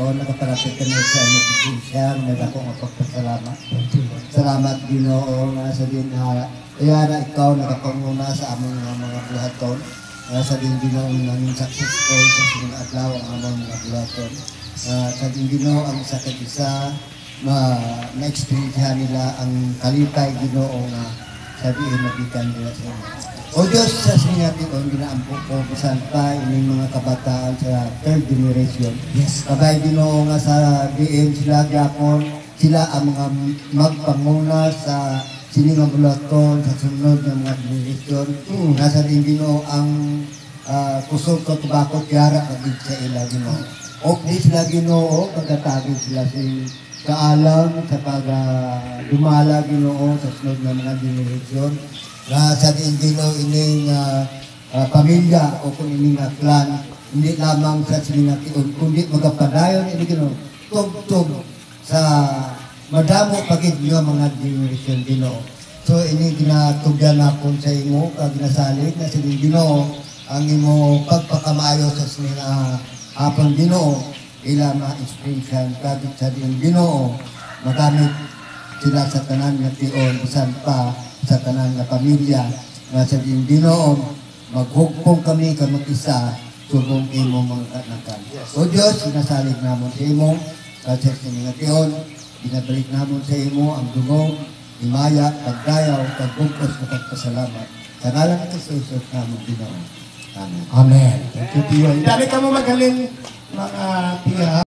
Ginoo nakaparapit kami sa siya nagako nga pagpasalamat. Salamat Ginoo nga sa din kaya na ikaw nakapanguna sa among mga buhaton. Sa din Ginoo nanging successful sa sining adlaw ang among mga buhaton. Sa din Ginoo ang sakit isa na-experience nila ang kalipay Ginoo nga sabihin nabikan nila sa inyo. O Diyos, sa sinyatin o ginaampo ko bisan pa ining mga kabataan sa third generation. Yes. Kabay Ginoo nga sa diin sila gyapon, sila ang mga magpanguna sa sining nga bulaton sa sunod nga mga generation. Nasa din Ginoo ang kusog ko tubakot yara kagid sa ila Ginoo. O di sila Ginoo pagkatagin sila sa kaalam sa dumala Ginoo sa sunod nga mga generation. Sa din Ginoo ining pamilya o kung ining clan, hindi lamang sa sining tiyon, kundi magapadayon ini Ginoo tugtog sa madamo pagid nga mga generation Ginoo. So ini ginatugyan napon sa imo kag ginasalig na sining Ginoo ang imo pagpakamayo sa sining apon Ginoo ila ma-inspiration kag sa din Ginoo magamit sila sa tanan nga tiyon bisan pa sa tanan nga pamilya nga sa din Ginoo maghugpong kami ka mag-isa subong imo mga kanakan. O Dios, sinasalig namon sa imo kasi sa mga tiyon binabalik namon sa imo ang dungog, himaya, pagdayaw, pagbugkos na pagpasalamat. Sa ngalan ng Jesus namon Ginoo. Amen. Amen. Thank you, Tiyo. Dali ka mo magaling mga tiya.